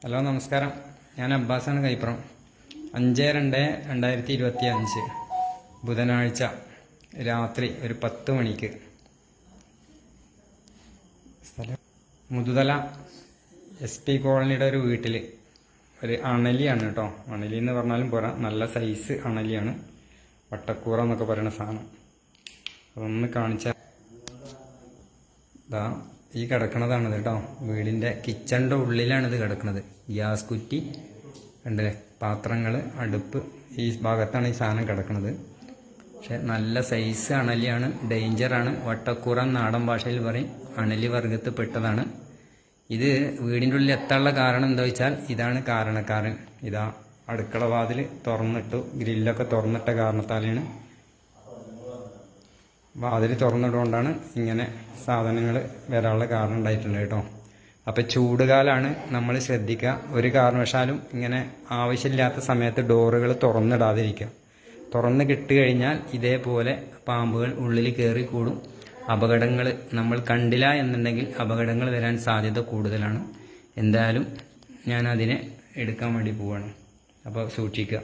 Hello നമസ്കാരം, ഞാൻ അബ്ബാസാണ് കൈപ്പുറം. 5/2/2025 ബുധനാഴ്ച രാത്രി ഒരു 10 മണിക്ക് മുതുതല SP കോളനിയുടെ ഒരു വീട്ടിൽ ഒരു അണലിയാണ് കേട്ടോ. അണലി എന്ന് പറഞ്ഞാലും പോരാ, നല്ല സൈസ് അണലിയാണ്. വട്ടക്കൂറ എന്നൊക്കെ പറയുന്ന സാധനം. അതൊന്ന് കാണിച്ചാൽ ഇതാ ഈ കിടക്കണതാണ് കേട്ടോ. വീടിൻ്റെ കിച്ചണിൻ്റെ ഉള്ളിലാണിത് കിടക്കുന്നത്. ഗ്യാസ് കുറ്റി ഉണ്ട്, പാത്രങ്ങൾ, അടുപ്പ്, ഈ ഭാഗത്താണ് ഈ സാധനം കിടക്കുന്നത്. പക്ഷെ നല്ല സൈസ് അണലിയാണ്, ഡേഞ്ചറാണ്. വട്ടക്കൂറ നാടൻ ഭാഷയിൽ പറയും. അണലി വർഗത്തിൽ പെട്ടതാണ്. ഇത് വീടിൻ്റെ ഉള്ളിൽ എത്താനുള്ള കാരണം എന്താ വെച്ചാൽ ഇതാണ് കാരണക്കാരൻ. ഇതാ അടുക്കള വാതിൽ തുറന്നിട്ടു, ഗ്രില്ലൊക്കെ തുറന്നിട്ട കാരണത്താലാണ്, വാതിൽ തുറന്നിട്ടുകൊണ്ടാണ് ഇങ്ങനെ സാധനങ്ങൾ വരാനുള്ള കാരണം ഉണ്ടായിട്ടുണ്ട് കേട്ടോ. അപ്പോൾ ചൂടുകാലാണ്, നമ്മൾ ശ്രദ്ധിക്കുക. ഒരു കാരണവശാലും ഇങ്ങനെ ആവശ്യമില്ലാത്ത സമയത്ത് ഡോറുകൾ തുറന്നിടാതിരിക്കുക. തുറന്ന് കിട്ടുകഴിഞ്ഞാൽ ഇതേപോലെ പാമ്പുകൾ ഉള്ളിൽ കയറി കൂടും. അപകടങ്ങൾ നമ്മൾ കണ്ടില്ല എന്നുണ്ടെങ്കിൽ അപകടങ്ങൾ വരാൻ സാധ്യത കൂടുതലാണ്. എന്തായാലും ഞാൻ അതിനെ എടുക്കാൻ വേണ്ടി പോവാണ്. അപ്പോൾ സൂക്ഷിക്കുക.